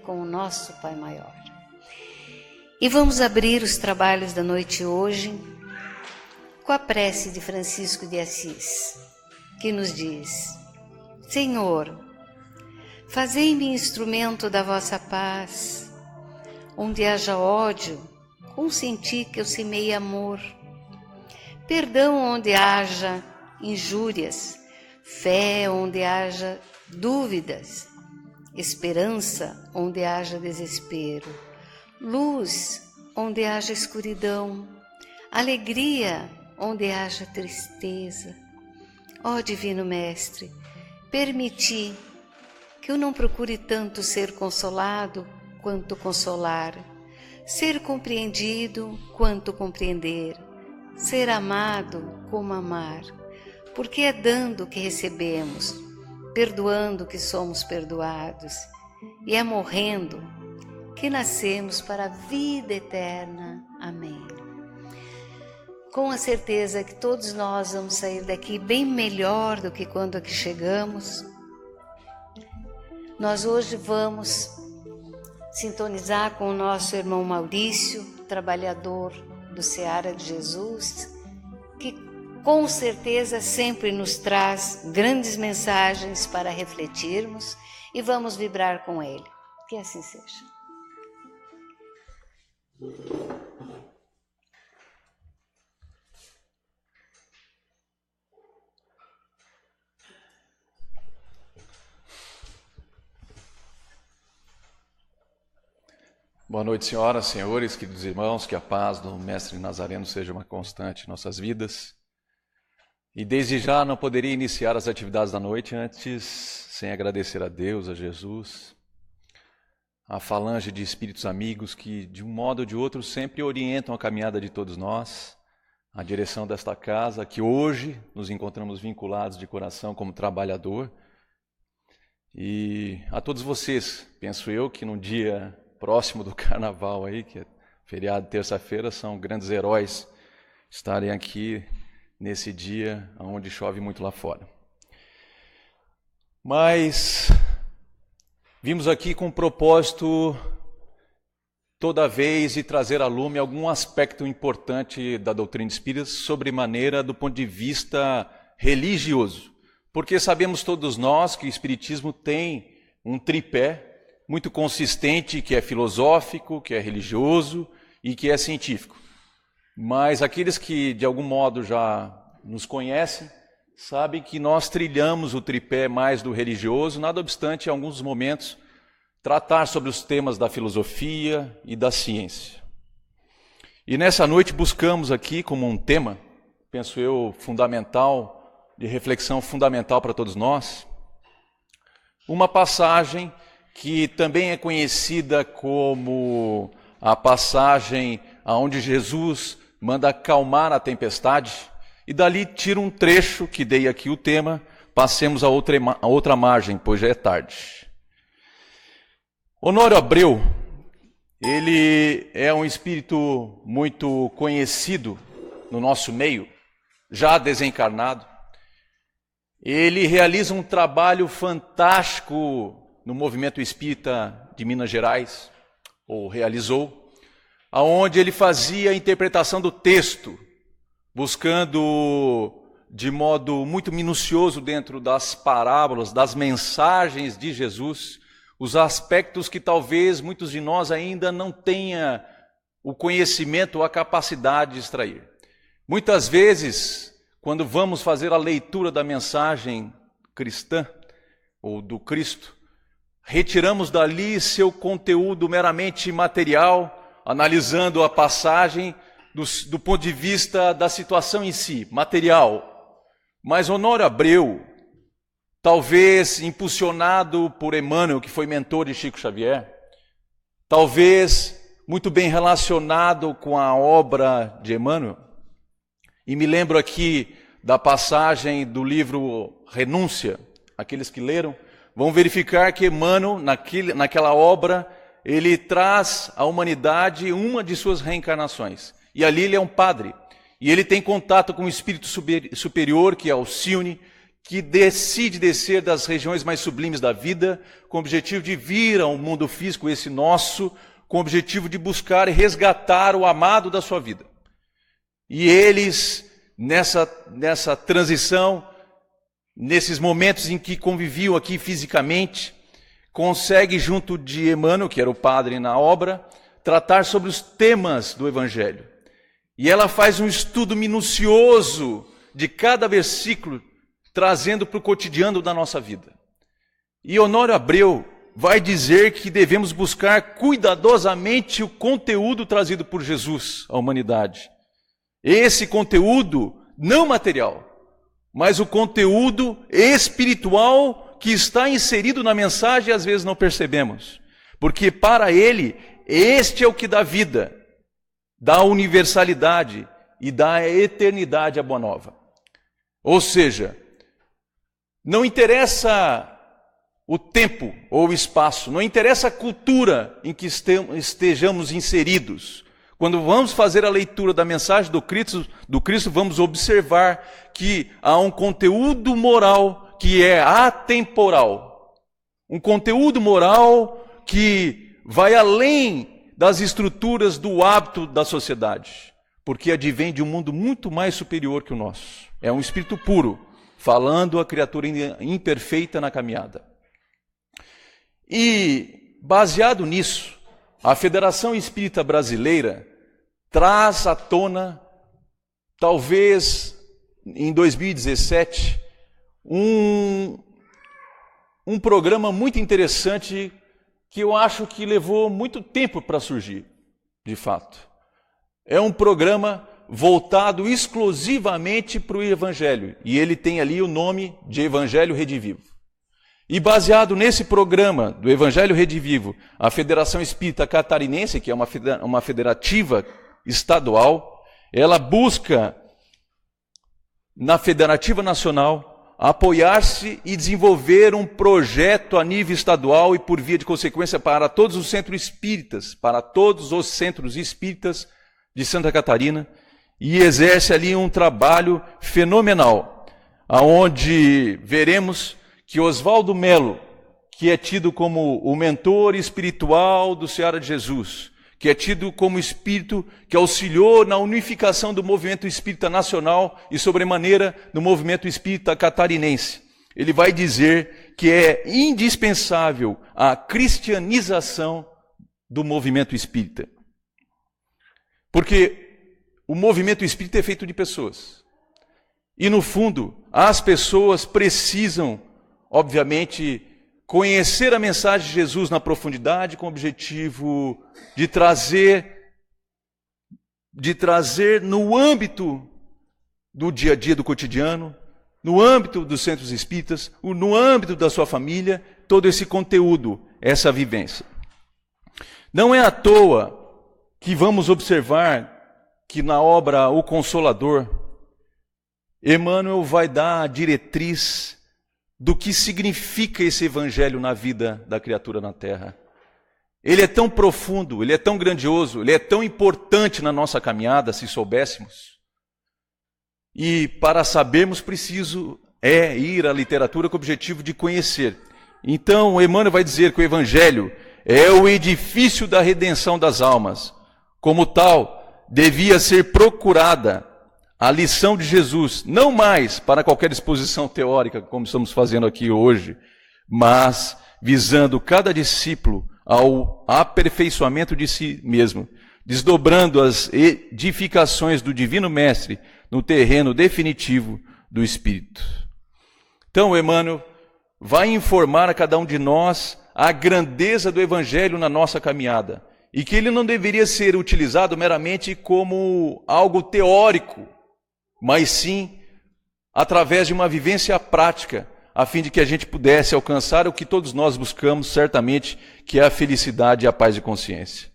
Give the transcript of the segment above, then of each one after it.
Com o nosso Pai Maior. E vamos abrir os trabalhos da noite hoje com a prece de Francisco de Assis, que nos diz: Senhor, fazei-me instrumento da vossa paz. Onde haja ódio, consenti que eu semeie amor. Perdão onde haja injúrias, fé onde haja dúvidas, esperança onde haja desespero, luz onde haja escuridão, alegria onde haja tristeza. Ó Divino Mestre, permiti que eu não procure tanto ser consolado quanto consolar, ser compreendido quanto compreender, ser amado como amar, porque é dando que recebemos, perdoando que somos perdoados, e é morrendo que nascemos para a vida eterna. Amém. Com a certeza que todos nós vamos sair daqui bem melhor do que quando aqui chegamos, nós hoje vamos sintonizar com o nosso irmão Maurício, trabalhador do Seara de Jesus, que com certeza sempre nos traz grandes mensagens para refletirmos, e vamos vibrar com ele. Que assim seja. Boa noite, senhoras, senhores, queridos irmãos, que a paz do Mestre Nazareno seja uma constante em nossas vidas. E desde já não poderia iniciar as atividades da noite antes sem agradecer a Deus, a Jesus, a falange de espíritos amigos que, de um modo ou de outro, sempre orientam a caminhada de todos nós, a direção desta casa, que hoje nos encontramos vinculados de coração como trabalhador. E a todos vocês, penso eu, que num dia próximo do Carnaval aí, que é feriado de terça-feira, são grandes heróis estarem aqui nesse dia onde chove muito lá fora. Mas vimos aqui com o propósito, toda vez, de trazer à lume algum aspecto importante da doutrina espírita, sobremaneira do ponto de vista religioso. Porque sabemos todos nós que o espiritismo tem um tripé muito consistente, que é filosófico, que é religioso e que é científico. Mas aqueles que de algum modo já nos conhecem, sabem que nós trilhamos o tripé mais do religioso, nada obstante, em alguns momentos, tratar sobre os temas da filosofia e da ciência. E nessa noite buscamos aqui como um tema, penso eu, fundamental, de reflexão fundamental para todos nós, uma passagem que também é conhecida como a passagem onde Jesus manda acalmar a tempestade, e dali tira um trecho que dei aqui o tema, passemos a outra margem, pois já é tarde. Honório Abreu, ele é um espírito muito conhecido no nosso meio, já desencarnado. Ele realiza um trabalho fantástico no movimento espírita de Minas Gerais, ou realizou, aonde ele fazia a interpretação do texto, buscando de modo muito minucioso dentro das parábolas, das mensagens de Jesus, os aspectos que talvez muitos de nós ainda não tenham o conhecimento ou a capacidade de extrair. Muitas vezes, quando vamos fazer a leitura da mensagem cristã, ou do Cristo, retiramos dali seu conteúdo meramente material, analisando a passagem do ponto de vista da situação em si, material. Mas Honório Abreu, talvez impulsionado por Emmanuel, que foi mentor de Chico Xavier, talvez muito bem relacionado com a obra de Emmanuel, e me lembro aqui da passagem do livro Renúncia, aqueles que leram, vão verificar que Emmanuel, naquela obra, ele traz à humanidade uma de suas reencarnações. E ali ele é um padre. E ele tem contato com o espírito superior, que é Alcione, que decide descer das regiões mais sublimes da vida, com o objetivo de vir ao mundo físico, esse nosso, com o objetivo de buscar e resgatar o amado da sua vida. E eles, nessa transição, nesses momentos em que conviviam aqui fisicamente, consegue, junto de Emmanuel, que era o padre na obra, tratar sobre os temas do Evangelho. E ela faz um estudo minucioso de cada versículo, trazendo para o cotidiano da nossa vida. E Honório Abreu vai dizer que devemos buscar cuidadosamente o conteúdo trazido por Jesus à humanidade. Esse conteúdo não material, mas o conteúdo espiritual que está inserido na mensagem e às vezes não percebemos. Porque para ele, este é o que dá vida, dá universalidade e dá eternidade à Boa Nova. Ou seja, não interessa o tempo ou o espaço, não interessa a cultura em que estejamos inseridos. Quando vamos fazer a leitura da mensagem do Cristo, vamos observar que há um conteúdo moral que é atemporal. Um conteúdo moral que vai além das estruturas do hábito da sociedade, porque advém de um mundo muito mais superior que o nosso. É um espírito puro, falando a criatura imperfeita na caminhada. E, baseado nisso, a Federação Espírita Brasileira traz à tona, talvez em 2017, um programa muito interessante que eu acho que levou muito tempo para surgir, de fato. É um programa voltado exclusivamente para o Evangelho, e ele tem ali o nome de Evangelho Redivivo. E baseado nesse programa do Evangelho Redivivo, a Federação Espírita Catarinense, que é uma federativa estadual, ela busca, na Federativa Nacional, apoiar-se e desenvolver um projeto a nível estadual e, por via de consequência, para todos os centros espíritas, de Santa Catarina, e exerce ali um trabalho fenomenal, aonde veremos que Oswaldo Melo, que é tido como o mentor espiritual do Seara de Jesus, que é tido como espírito que auxiliou na unificação do movimento espírita nacional e, sobremaneira, no movimento espírita catarinense. Ele vai dizer que é indispensável a cristianização do movimento espírita. Porque o movimento espírita é feito de pessoas. E, no fundo, as pessoas precisam, obviamente, conhecer a mensagem de Jesus na profundidade, com o objetivo de trazer no âmbito do dia a dia, do cotidiano, no âmbito dos centros espíritas, no âmbito da sua família, todo esse conteúdo, essa vivência. Não é à toa que vamos observar que na obra O Consolador, Emmanuel vai dar a diretriz do que significa esse evangelho na vida da criatura na Terra. Ele é tão profundo, ele é tão grandioso, ele é tão importante na nossa caminhada, se soubéssemos. E para sabermos, preciso ir à literatura com o objetivo de conhecer. Então, Emmanuel vai dizer que o evangelho é o edifício da redenção das almas. Como tal, devia ser procurada a lição de Jesus, não mais para qualquer exposição teórica, como estamos fazendo aqui hoje, mas visando cada discípulo ao aperfeiçoamento de si mesmo, desdobrando as edificações do Divino Mestre no terreno definitivo do Espírito. Então, Emmanuel vai informar a cada um de nós a grandeza do Evangelho na nossa caminhada, e que ele não deveria ser utilizado meramente como algo teórico, mas sim através de uma vivência prática, a fim de que a gente pudesse alcançar o que todos nós buscamos, certamente, que é a felicidade e a paz de consciência.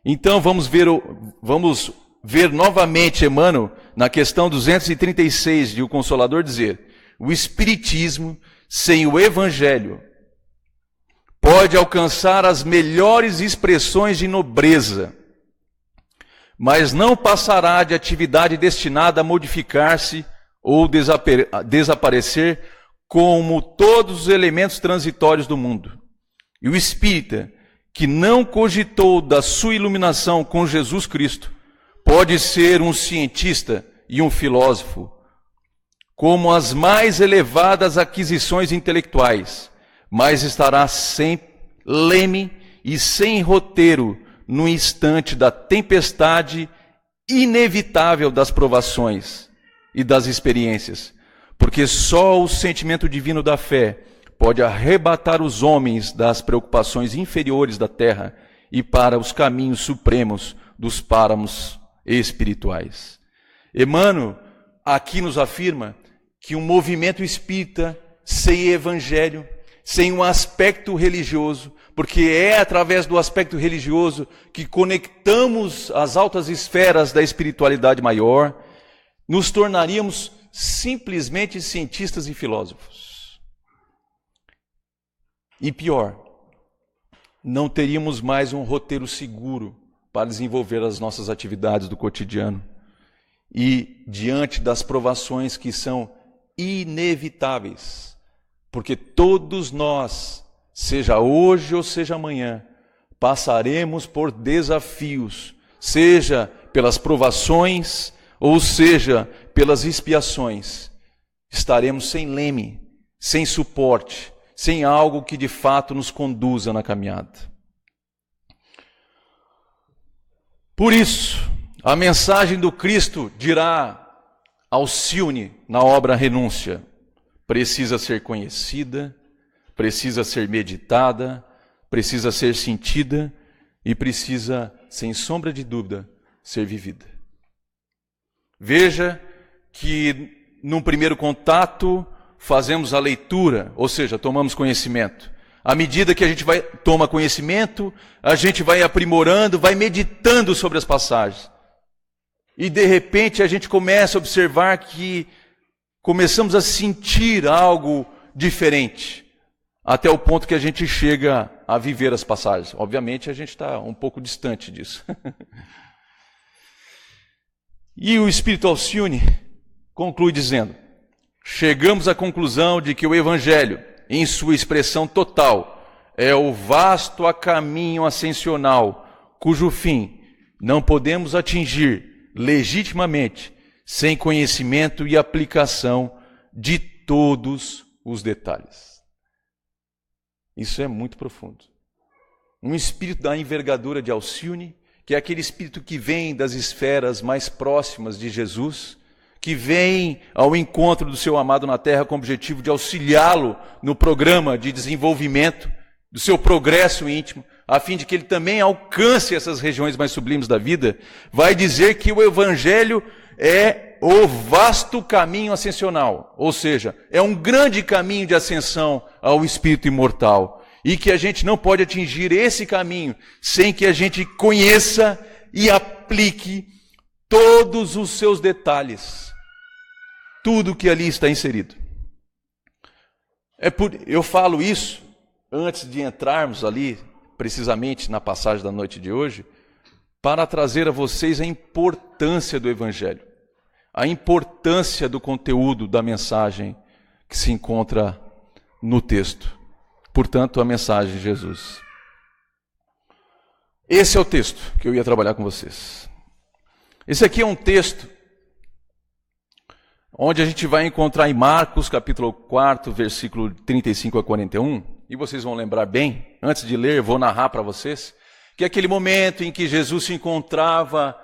Então vamos ver novamente Emmanuel, na questão 236 de O Consolador, dizer: o Espiritismo, sem o Evangelho, pode alcançar as melhores expressões de nobreza, mas não passará de atividade destinada a modificar-se ou desaparecer como todos os elementos transitórios do mundo. E o espírita que não cogitou da sua iluminação com Jesus Cristo pode ser um cientista e um filósofo, como as mais elevadas aquisições intelectuais, mas estará sem leme e sem roteiro no instante da tempestade inevitável das provações e das experiências, porque só o sentimento divino da fé pode arrebatar os homens das preocupações inferiores da terra e para os caminhos supremos dos páramos espirituais. Emmanuel aqui nos afirma que um movimento espírita sem evangelho, sem um aspecto religioso, porque é através do aspecto religioso que conectamos as altas esferas da espiritualidade maior, nos tornaríamos simplesmente cientistas e filósofos. E pior, não teríamos mais um roteiro seguro para desenvolver as nossas atividades do cotidiano. E diante das provações que são inevitáveis, porque todos nós, seja hoje ou seja amanhã, passaremos por desafios, seja pelas provações ou seja pelas expiações. Estaremos sem leme, sem suporte, sem algo que de fato nos conduza na caminhada. Por isso, a mensagem do Cristo dirá Alcione na obra Renúncia: precisa ser conhecida, precisa ser meditada, precisa ser sentida e precisa, sem sombra de dúvida, ser vivida. Veja que num primeiro contato fazemos a leitura, ou seja, tomamos conhecimento. À medida que a gente toma conhecimento, a gente vai aprimorando, vai meditando sobre as passagens. E de repente a gente começa a observar que começamos a sentir algo diferente, até o ponto que a gente chega a viver as passagens. Obviamente a gente está um pouco distante disso. E o Espírito Alcione conclui dizendo: chegamos à conclusão de que o Evangelho, em sua expressão total, é o vasto caminho ascensional, cujo fim não podemos atingir legitimamente sem conhecimento e aplicação de todos os detalhes. Isso é muito profundo. Um espírito da envergadura de Alcione, que é aquele espírito que vem das esferas mais próximas de Jesus, que vem ao encontro do seu amado na terra com o objetivo de auxiliá-lo no programa de desenvolvimento, do seu progresso íntimo, a fim de que ele também alcance essas regiões mais sublimes da vida, vai dizer que o Evangelho é o vasto caminho ascensional, ou seja, é um grande caminho de ascensão ao espírito imortal, e que a gente não pode atingir esse caminho sem que a gente conheça e aplique todos os seus detalhes, tudo que ali está inserido. Eu falo isso antes de entrarmos ali, precisamente na passagem da noite de hoje, para trazer a vocês a importância do Evangelho, a importância do conteúdo da mensagem que se encontra no texto. Portanto, a mensagem de Jesus. Esse é o texto que eu ia trabalhar com vocês. Esse aqui é um texto onde a gente vai encontrar em Marcos, capítulo 4, versículo 35 a 41, e vocês vão lembrar bem, antes de ler, eu vou narrar para vocês, que é aquele momento em que Jesus se encontrava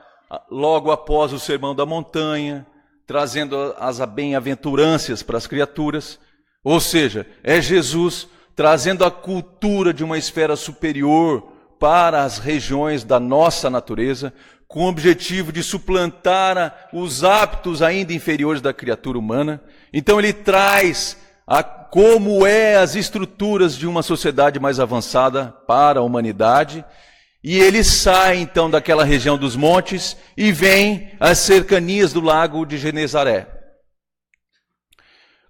logo após o Sermão da Montanha, trazendo as bem-aventuranças para as criaturas, ou seja, é Jesus trazendo a cultura de uma esfera superior para as regiões da nossa natureza, com o objetivo de suplantar os hábitos ainda inferiores da criatura humana. Então ele traz como as estruturas de uma sociedade mais avançada para a humanidade, e ele sai então daquela região dos montes e vem às cercanias do lago de Genezaré.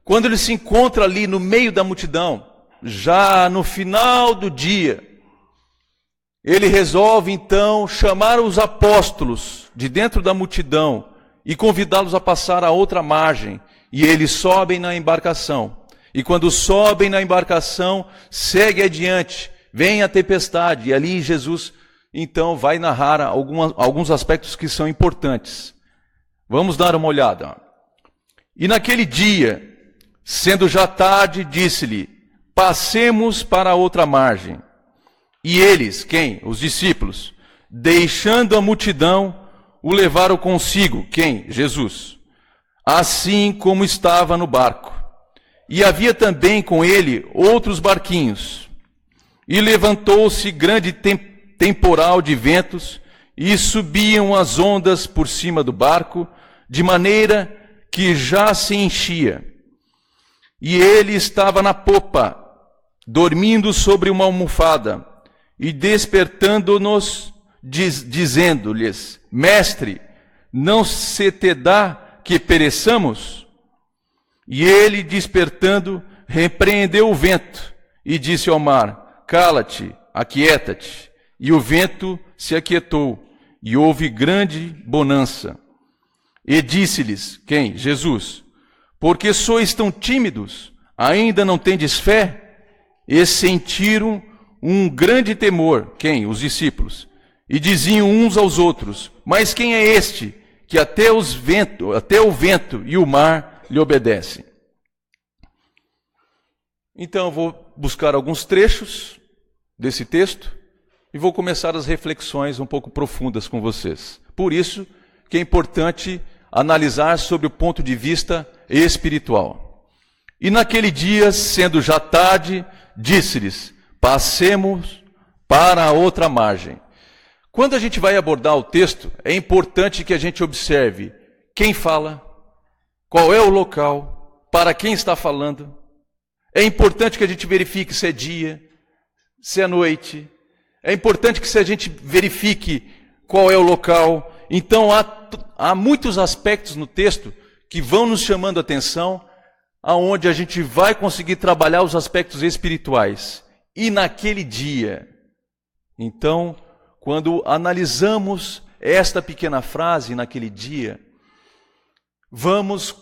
Quando ele se encontra ali no meio da multidão, já no final do dia, ele resolve então chamar os apóstolos de dentro da multidão e convidá-los a passar a outra margem. E eles sobem na embarcação. E quando sobem na embarcação, segue adiante, vem a tempestade. E ali Jesus, então, vai narrar alguns aspectos que são importantes. Vamos dar uma olhada. E naquele dia, sendo já tarde, disse-lhe: passemos para a outra margem. E eles, quem? Os discípulos, deixando a multidão, o levaram consigo. Quem? Jesus. Assim como estava no barco. E havia também com ele outros barquinhos. E levantou-se grande temporal de ventos, e subiam as ondas por cima do barco, de maneira que já se enchia. E ele estava na popa, dormindo sobre uma almofada, e despertando-nos, dizendo-lhes: Mestre, não se te dá que pereçamos? E ele, despertando, repreendeu o vento, e disse ao mar: Cala-te, aquieta-te. E o vento se aquietou, e houve grande bonança. E disse-lhes, quem? Jesus: Porque sois tão tímidos? Ainda não tendes fé? E sentiram um grande temor. Quem? Os discípulos. E diziam uns aos outros: Mas quem é este, que até o vento e o mar lhe obedecem? Então eu vou buscar alguns trechos desse texto e vou começar as reflexões um pouco profundas com vocês. Por isso que é importante analisar sobre o ponto de vista espiritual. E naquele dia, sendo já tarde, disse-lhes: passemos para a outra margem. Quando a gente vai abordar o texto, é importante que a gente observe quem fala, qual é o local, para quem está falando. É importante que a gente verifique se é dia, se é noite. É importante que a gente verifique qual é o local. Então, há muitos aspectos no texto que vão nos chamando a atenção, aonde a gente vai conseguir trabalhar os aspectos espirituais. E naquele dia, então, quando analisamos esta pequena frase, naquele dia, vamos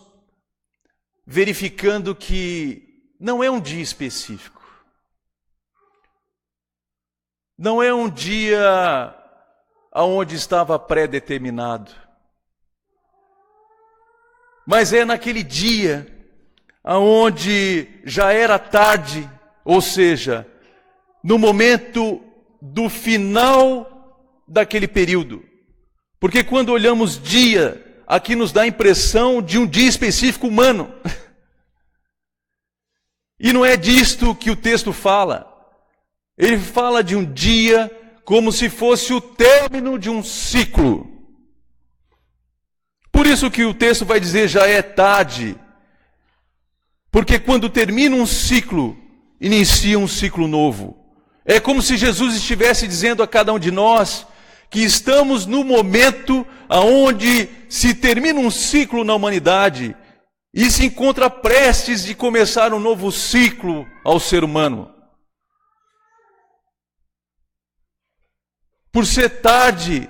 verificando que não é um dia específico. Não é um dia aonde estava pré-determinado. Mas é naquele dia aonde já era tarde, ou seja, no momento do final daquele período. Porque quando olhamos dia, aqui nos dá a impressão de um dia específico humano. E não é disto que o texto fala. Ele fala de um dia como se fosse o término de um ciclo. Por isso que o texto vai dizer já é tarde. Porque quando termina um ciclo, inicia um ciclo novo. É como se Jesus estivesse dizendo a cada um de nós que estamos no momento aonde se termina um ciclo na humanidade e se encontra prestes de começar um novo ciclo ao ser humano. Por ser tarde,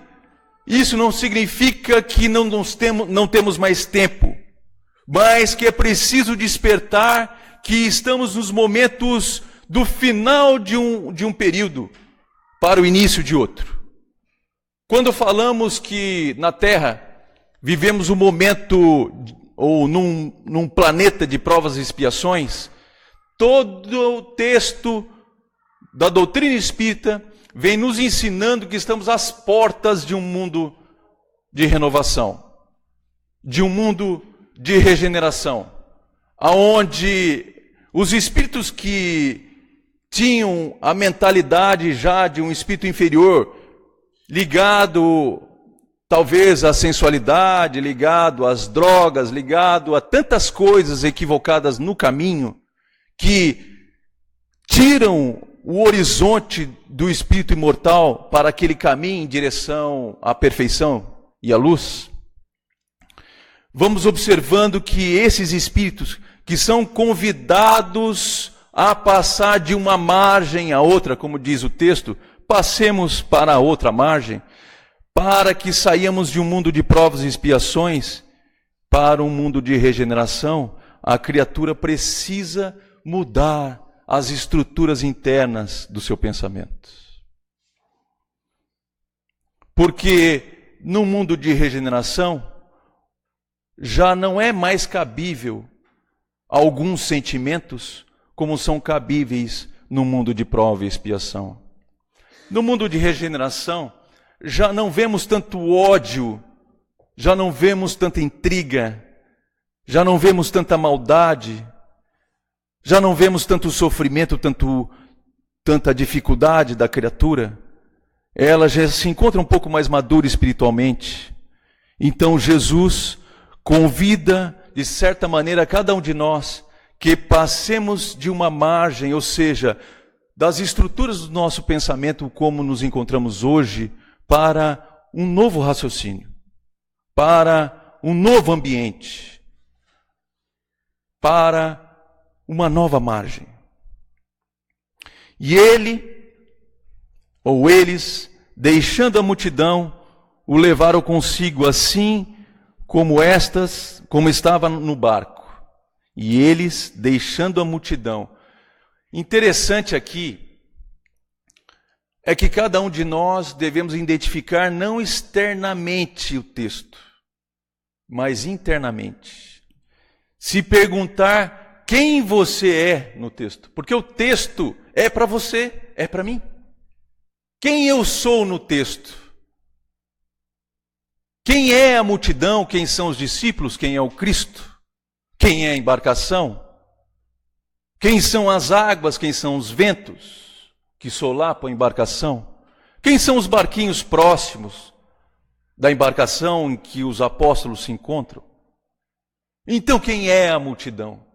isso não significa que não temos mais tempo, mas que é preciso despertar que estamos nos momentos do final de um período para o início de outro. Quando falamos que na Terra vivemos um momento, ou num planeta de provas e expiações, todo o texto da doutrina espírita vem nos ensinando que estamos às portas de um mundo de renovação, de um mundo de regeneração, aonde os espíritos que tinham a mentalidade já de um espírito inferior, ligado talvez à sensualidade, ligado às drogas, ligado a tantas coisas equivocadas no caminho, que tiram o horizonte do espírito imortal para aquele caminho em direção à perfeição e à luz. Vamos observando que esses espíritos que são convidados a passar de uma margem a outra, como diz o texto, passemos para a outra margem, para que saiamos de um mundo de provas e expiações para um mundo de regeneração. A criatura precisa mudar as estruturas internas do seu pensamento. Porque no mundo de regeneração, já não é mais cabível alguns sentimentos como são cabíveis no mundo de prova e expiação. No mundo de regeneração, já não vemos tanto ódio, já não vemos tanta intriga, já não vemos tanta maldade, já não vemos tanto sofrimento, tanta dificuldade da criatura. Ela já se encontra um pouco mais madura espiritualmente. Então Jesus convida, de certa maneira, cada um de nós que passemos de uma margem, ou seja, das estruturas do nosso pensamento, como nos encontramos hoje, para um novo raciocínio, para um novo ambiente, para uma nova margem. E ele, ou eles, deixando a multidão, o levaram consigo, assim como estava no barco. E eles, deixando a multidão. Interessante aqui é que cada um de nós devemos identificar não externamente o texto, mas internamente. Se perguntar quem você é no texto, porque o texto é para você, é para mim. Quem eu sou no texto? Quem é a multidão? Quem são os discípulos? Quem é o Cristo? Quem é a embarcação? Quem são as águas? Quem são os ventos que solapam a embarcação? Quem são os barquinhos próximos da embarcação em que os apóstolos se encontram? Então, quem é a multidão?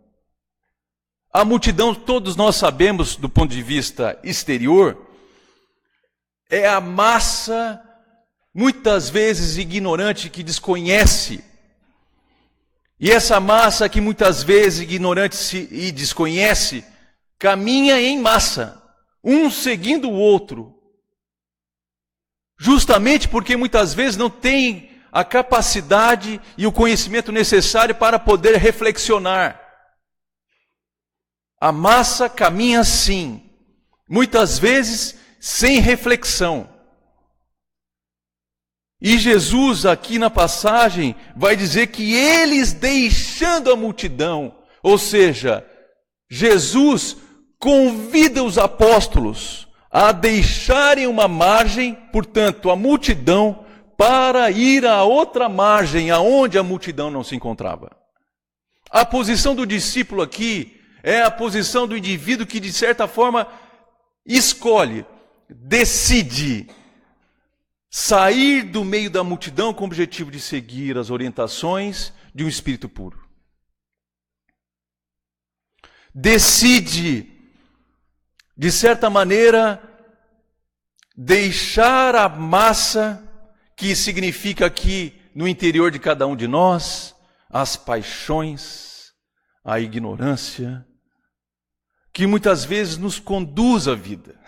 A multidão, todos nós sabemos, do ponto de vista exterior, é a massa, muitas vezes ignorante, que desconhece. E essa massa que muitas vezes ignorante e desconhece, caminha em massa, um seguindo o outro. Justamente porque muitas vezes não tem a capacidade e o conhecimento necessário para poder reflexionar. A massa caminha assim, muitas vezes sem reflexão. E Jesus, aqui na passagem, vai dizer que eles, deixando a multidão, ou seja, Jesus convida os apóstolos a deixarem uma margem, portanto, a multidão, para ir a outra margem, aonde a multidão não se encontrava. A posição do discípulo aqui é a posição do indivíduo que, de certa forma, escolhe, decide sair do meio da multidão com o objetivo de seguir as orientações de um espírito puro. Decide, de certa maneira, deixar a massa, que significa aqui no interior de cada um de nós, as paixões, a ignorância, que muitas vezes nos conduz à vida.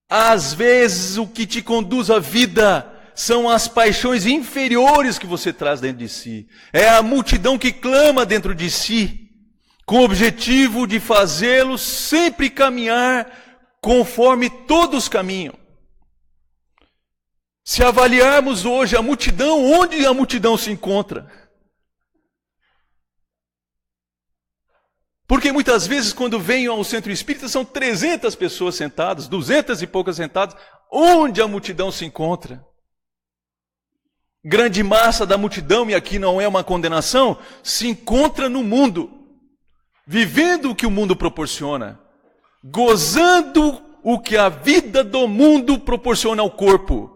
Às vezes o que te conduz à vida são as paixões inferiores que você traz dentro de si. É a multidão que clama dentro de si, com o objetivo de fazê-lo sempre caminhar conforme todos caminham. Se avaliarmos hoje a multidão, onde a multidão se encontra? Porque muitas vezes, quando vêm ao centro espírita, são 300 pessoas sentadas, 200 e poucas sentadas. Onde a multidão se encontra? Grande massa da multidão, e aqui não é uma condenação, se encontra no mundo, vivendo o que o mundo proporciona, gozando o que a vida do mundo proporciona ao corpo.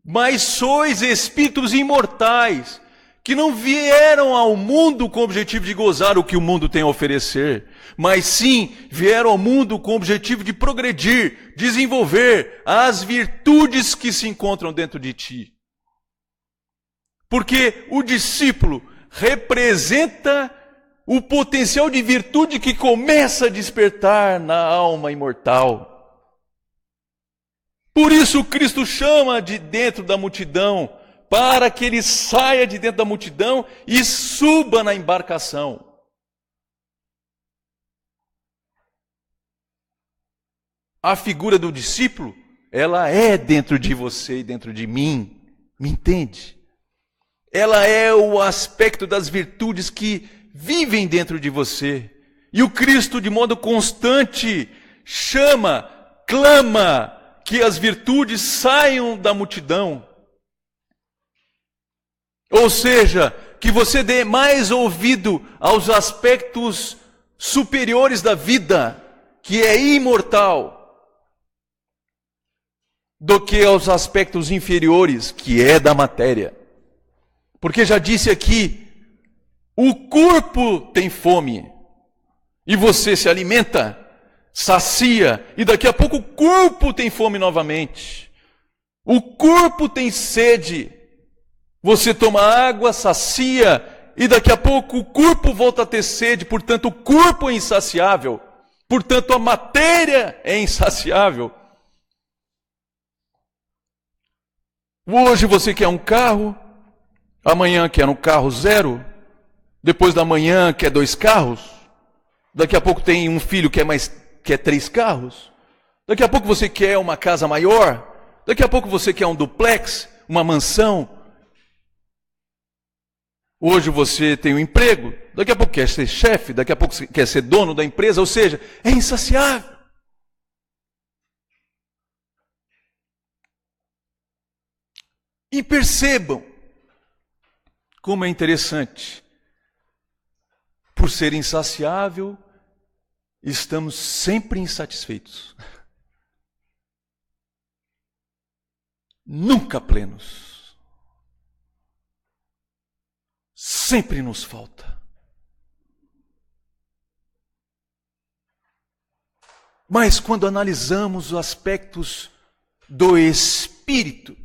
Mas sois espíritos imortais, que não vieram ao mundo com o objetivo de gozar o que o mundo tem a oferecer, mas sim vieram ao mundo com o objetivo de progredir, desenvolver as virtudes que se encontram dentro de ti. Porque o discípulo representa o potencial de virtude que começa a despertar na alma imortal. Por isso Cristo chama de dentro da multidão para que ele saia de dentro da multidão e suba na embarcação. A figura do discípulo, ela é dentro de você e dentro de mim, me entende? Ela é o aspecto das virtudes que vivem dentro de você. E o Cristo, de modo constante, chama, clama que as virtudes saiam da multidão. Ou seja, que você dê mais ouvido aos aspectos superiores da vida, que é imortal, do que aos aspectos inferiores, que é da matéria. Porque já disse aqui, o corpo tem fome, e você se alimenta, sacia, e daqui a pouco o corpo tem fome novamente. O corpo tem sede, você toma água, sacia, e daqui a pouco o corpo volta a ter sede, portanto o corpo é insaciável, portanto a matéria é insaciável. Hoje você quer um carro, amanhã quer um carro zero, depois da manhã quer 2 carros, daqui a pouco tem um filho que quer 3 carros, daqui a pouco você quer uma casa maior, daqui a pouco você quer um duplex, uma mansão. Hoje você tem um emprego, daqui a pouco quer ser chefe, daqui a pouco quer ser dono da empresa, ou seja, é insaciável. E percebam como é interessante. Por ser insaciável, estamos sempre insatisfeitos. Nunca plenos. Sempre nos falta. Mas quando analisamos os aspectos do espírito,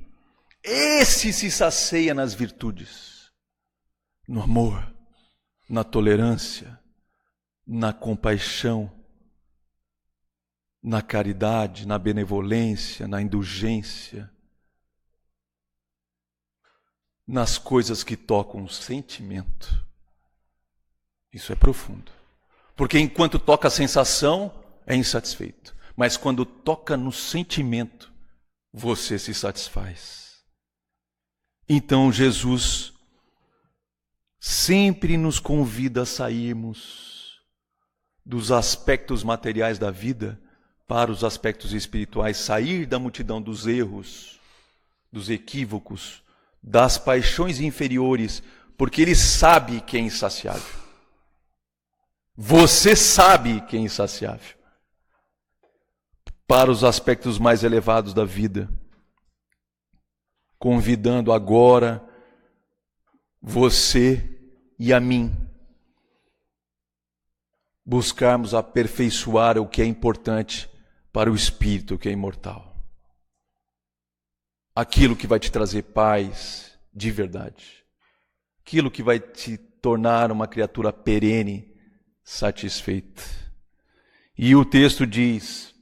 esse se sacia nas virtudes, no amor, na tolerância, na compaixão, na caridade, na benevolência, na indulgência, nas coisas que tocam o sentimento. Isso é profundo. Porque enquanto toca a sensação, é insatisfeito. Mas quando toca no sentimento, você se satisfaz. Então Jesus sempre nos convida a sairmos dos aspectos materiais da vida para os aspectos espirituais, sair da multidão dos erros, dos equívocos, das paixões inferiores, porque Ele sabe que é insaciável. Você sabe que é insaciável. Para os aspectos mais elevados da vida, convidando agora você e a mim buscarmos aperfeiçoar o que é importante para o espírito que é imortal. Aquilo que vai te trazer paz de verdade. Aquilo que vai te tornar uma criatura perene, satisfeita. E o texto diz...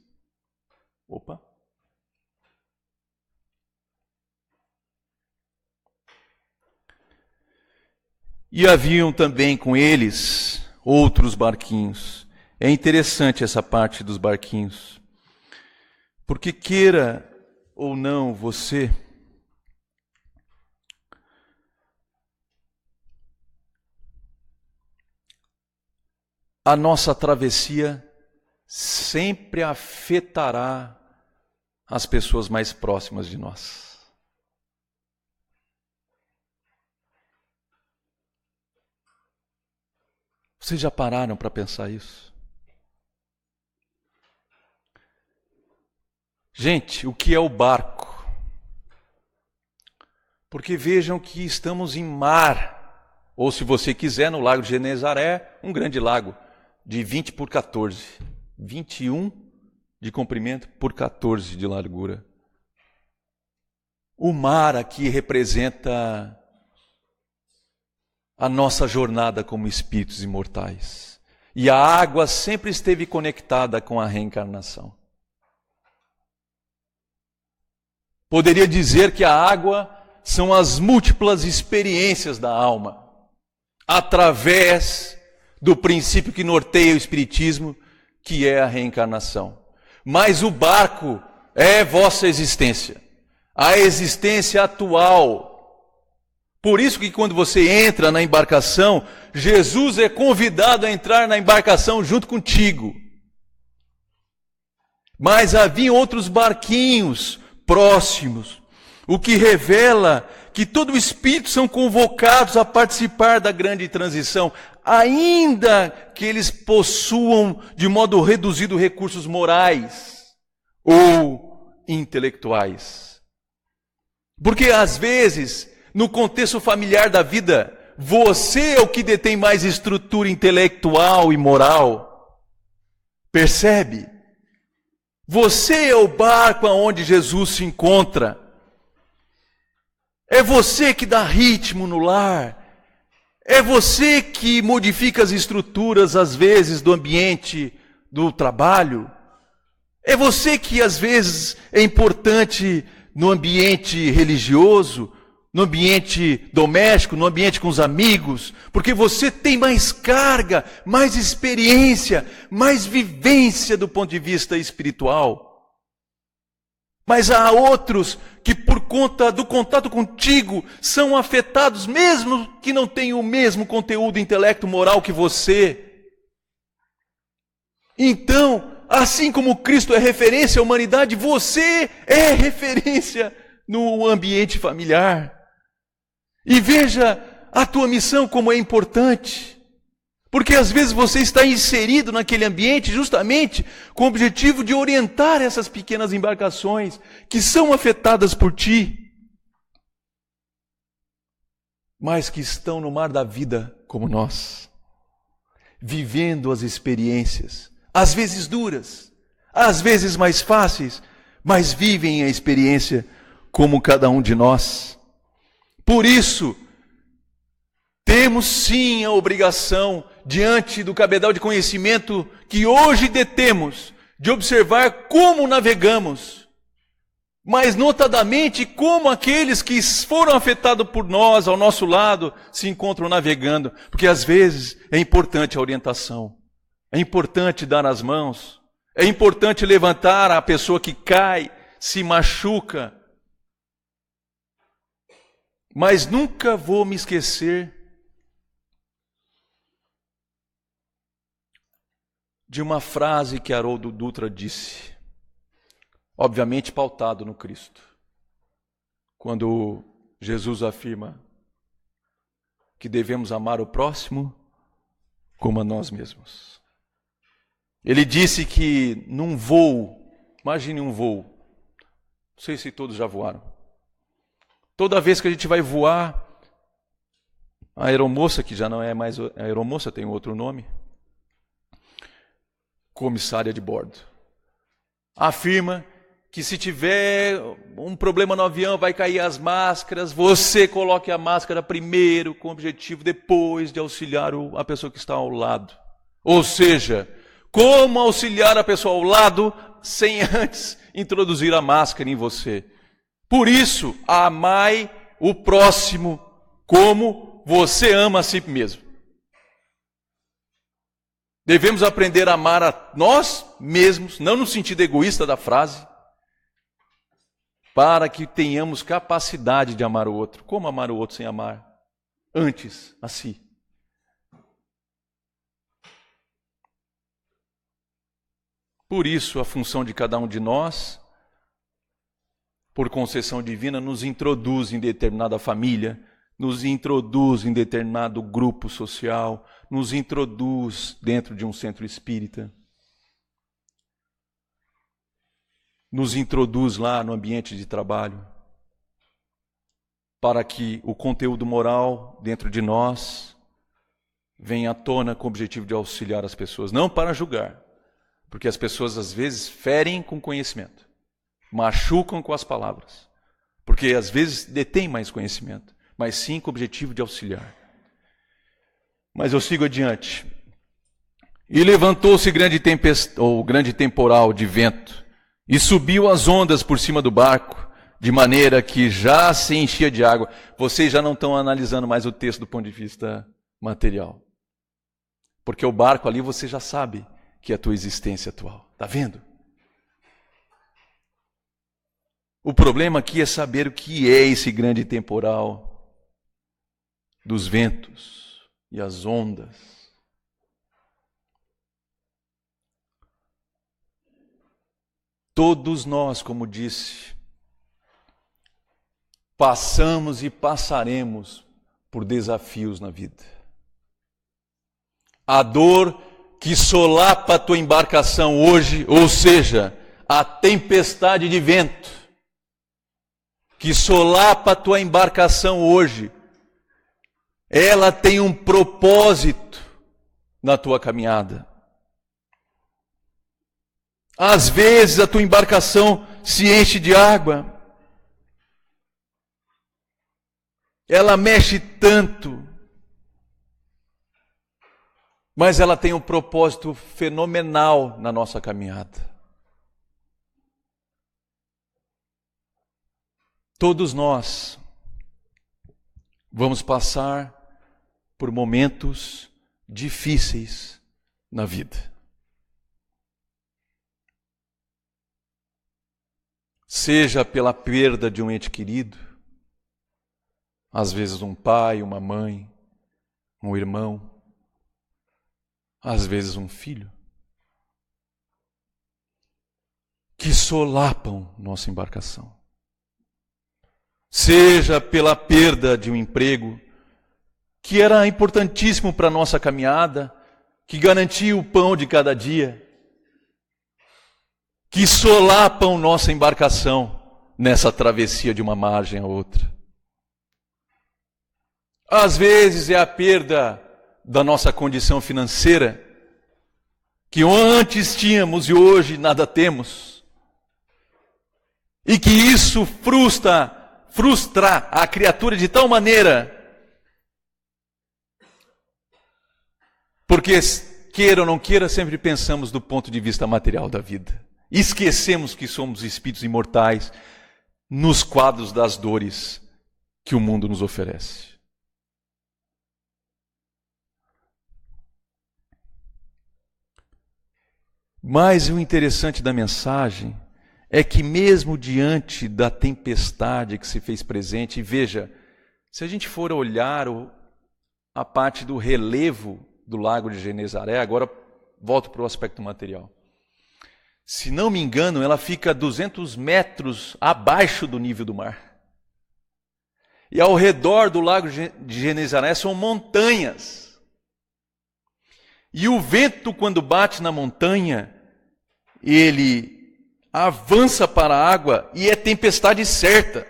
E haviam também com eles outros barquinhos. É interessante essa parte dos barquinhos. Porque queira ou não você, a nossa travessia sempre afetará as pessoas mais próximas de nós. Vocês já pararam para pensar isso? Gente, o que é o barco? Porque vejam que estamos em mar, ou se você quiser, no Lago de Genezaré, um grande lago, de 20 por 14. 21 de comprimento por 14 de largura. O mar aqui representa a nossa jornada como espíritos imortais. E a água sempre esteve conectada com a reencarnação. Poderia dizer que a água são as múltiplas experiências da alma, através do princípio que norteia o Espiritismo, que é a reencarnação. Mas o barco é vossa existência, a existência atual. Por isso que quando você entra na embarcação, Jesus é convidado a entrar na embarcação junto contigo. Mas havia outros barquinhos próximos, o que revela que todo o espírito são convocados a participar da grande transição, ainda que eles possuam de modo reduzido recursos morais ou intelectuais. Porque às vezes, no contexto familiar da vida, você é o que detém mais estrutura intelectual e moral. Percebe? Você é o barco aonde Jesus se encontra. É você que dá ritmo no lar. É você que modifica as estruturas, às vezes, do ambiente do trabalho. É você que, às vezes, é importante no ambiente religioso, no ambiente doméstico, no ambiente com os amigos, porque você tem mais carga, mais experiência, mais vivência do ponto de vista espiritual. Mas há outros que por conta do contato contigo são afetados, mesmo que não tenham o mesmo conteúdo intelecto moral que você. Então, assim como Cristo é referência à humanidade, você é referência no ambiente familiar. E veja a tua missão como é importante. Porque às vezes você está inserido naquele ambiente justamente com o objetivo de orientar essas pequenas embarcações que são afetadas por ti, mas que estão no mar da vida como nós, vivendo as experiências, às vezes duras, às vezes mais fáceis, mas vivem a experiência como cada um de nós. Por isso, temos sim a obrigação, diante do cabedal de conhecimento que hoje detemos, de observar como navegamos, mas notadamente como aqueles que foram afetados por nós, ao nosso lado, se encontram navegando. Porque às vezes é importante a orientação, é importante dar as mãos, é importante levantar a pessoa que cai, se machuca. Mas nunca vou me esquecer de uma frase que Haroldo Dutra disse, obviamente pautado no Cristo, quando Jesus afirma que devemos amar o próximo como a nós mesmos. Ele disse que num voo, imagine um voo, não sei se todos já voaram, toda vez que a gente vai voar, a aeromoça, que já não é mais a aeromoça, tem outro nome, comissária de bordo, afirma que se tiver um problema no avião, vai cair as máscaras, você coloque a máscara primeiro, com o objetivo depois de auxiliar a pessoa que está ao lado. Ou seja, como auxiliar a pessoa ao lado sem antes introduzir a máscara em você. Por isso, amai o próximo como você ama a si mesmo. Devemos aprender a amar a nós mesmos, não no sentido egoísta da frase, para que tenhamos capacidade de amar o outro. Como amar o outro sem amar antes a si? Por isso, a função de cada um de nós, por concessão divina, nos introduz em determinada família, nos introduz em determinado grupo social, nos introduz dentro de um centro espírita, nos introduz lá no ambiente de trabalho, para que o conteúdo moral dentro de nós venha à tona com o objetivo de auxiliar as pessoas, não para julgar, porque as pessoas às vezes ferem com conhecimento, machucam com as palavras, porque às vezes detêm mais conhecimento, mas sim com o objetivo de auxiliar. Mas eu sigo adiante. E levantou-se grande tempestade, ou grande temporal de vento, e subiu as ondas por cima do barco, de maneira que já se enchia de água. Vocês já não estão analisando mais o texto do ponto de vista material. Porque o barco ali você já sabe que é a tua existência atual. Está vendo? O problema aqui é saber o que é esse grande temporal dos ventos e as ondas. Todos nós, como disse, passamos e passaremos por desafios na vida. A dor que solapa a tua embarcação hoje, ou seja, a tempestade de vento que solapa a tua embarcação hoje, ela tem um propósito na tua caminhada. Às vezes a tua embarcação se enche de água. Ela mexe tanto, mas ela tem um propósito fenomenal na nossa caminhada. Todos nós vamos passar por momentos difíceis na vida. Seja pela perda de um ente querido, às vezes um pai, uma mãe, um irmão, às vezes um filho, que solapam nossa embarcação. Seja pela perda de um emprego, que era importantíssimo para a nossa caminhada, que garantia o pão de cada dia, que solapam nossa embarcação nessa travessia de uma margem a outra. Às vezes é a perda da nossa condição financeira, que antes tínhamos e hoje nada temos, e que isso frustra a criatura de tal maneira, porque queira ou não queira, sempre pensamos do ponto de vista material da vida. Esquecemos que somos espíritos imortais nos quadros das dores que o mundo nos oferece. Mas o interessante da mensagem é que mesmo diante da tempestade que se fez presente, e veja, se a gente for olhar a parte do relevo do lago de Genezaré, agora volto para o aspecto material. Se não me engano, ela fica 200 metros abaixo do nível do mar. E ao redor do lago de Genezaré são montanhas. E o vento, quando bate na montanha, ele avança para a água e é tempestade certa.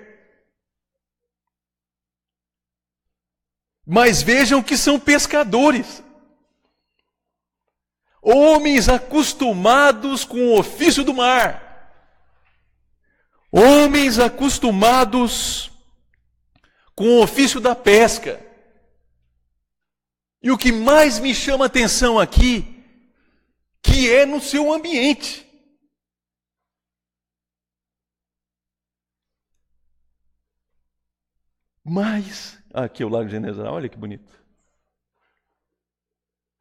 Mas vejam que são pescadores. Homens acostumados com o ofício do mar. Homens acostumados com o ofício da pesca. E o que mais me chama a atenção aqui, que é no seu ambiente. Mas, aqui o Lago de Genezaré, olha que bonito.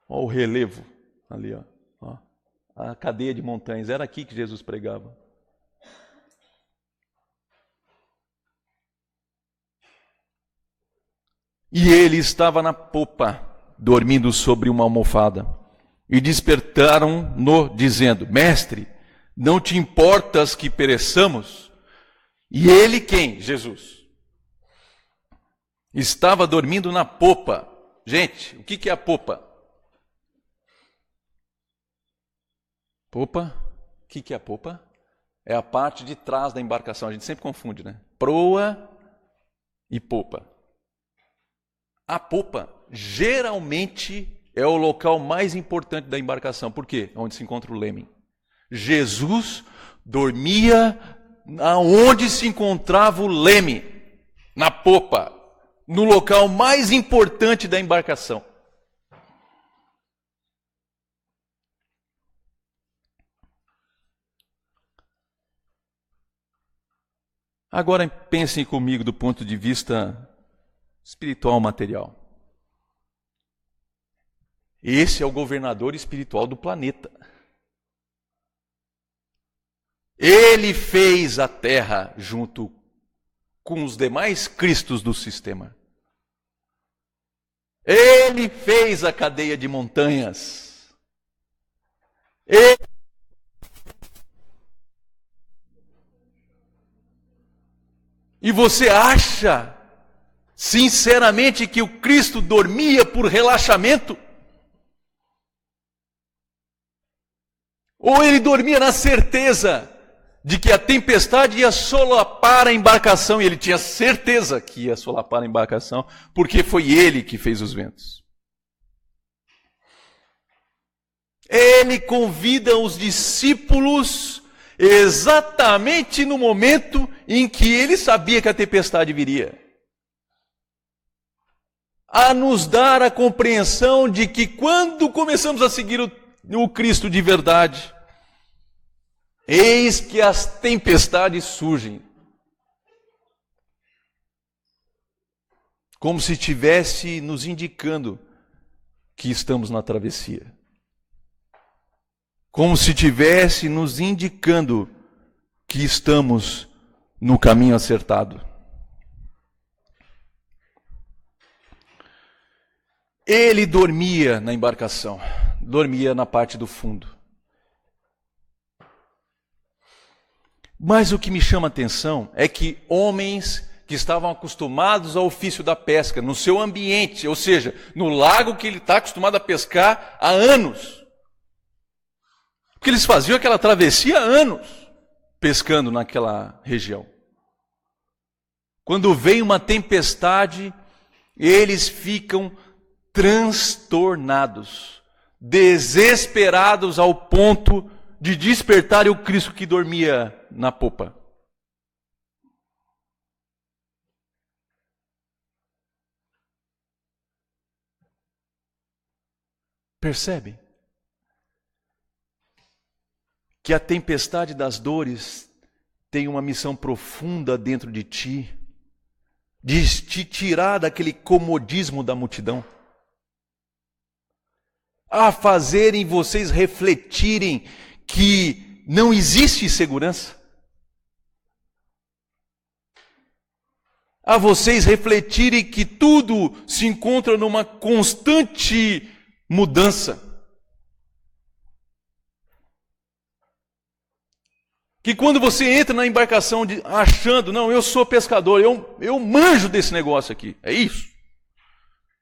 Olha o relevo ali, ó. A cadeia de montanhas, era aqui que Jesus pregava. E ele estava na popa, dormindo sobre uma almofada. E despertaram-no, dizendo: Mestre, não te importas que pereçamos? E ele quem? Jesus. Estava dormindo na popa. Gente, o que é a popa? Popa? O que é a popa? É a parte de trás da embarcação. A gente sempre confunde, né? Proa e popa. A popa, geralmente, é o local mais importante da embarcação. Por quê? Onde se encontra o leme. Jesus dormia aonde se encontrava o leme, na popa, no local mais importante da embarcação. Agora pensem comigo do ponto de vista espiritual material. Esse é o governador espiritual do planeta. Ele fez a Terra junto com os demais cristos do sistema. Ele fez a cadeia de montanhas. E você acha, sinceramente, que o Cristo dormia por relaxamento? Ou ele dormia na certeza de que a tempestade ia solapar a embarcação, e ele tinha certeza que ia solapar a embarcação, porque foi ele que fez os ventos. Ele convida os discípulos exatamente no momento em que ele sabia que a tempestade viria, a nos dar a compreensão de que quando começamos a seguir o Cristo de verdade, eis que as tempestades surgem, como se estivesse nos indicando que estamos na travessia. Como se estivesse nos indicando que estamos no caminho acertado. Ele dormia na embarcação, dormia na parte do fundo. Mas o que me chama a atenção é que homens que estavam acostumados ao ofício da pesca, no seu ambiente, ou seja, no lago que ele está acostumado a pescar há anos, porque eles faziam aquela travessia há anos, pescando naquela região. Quando vem uma tempestade, eles ficam transtornados, desesperados ao ponto de despertarem o Cristo que dormia na popa. Percebe? Que a tempestade das dores tem uma missão profunda dentro de ti, de te tirar daquele comodismo da multidão, a fazerem vocês refletirem que não existe segurança, a vocês refletirem que tudo se encontra numa constante mudança. Que quando você entra na embarcação achando, não, eu sou pescador, eu manjo desse negócio aqui, é isso.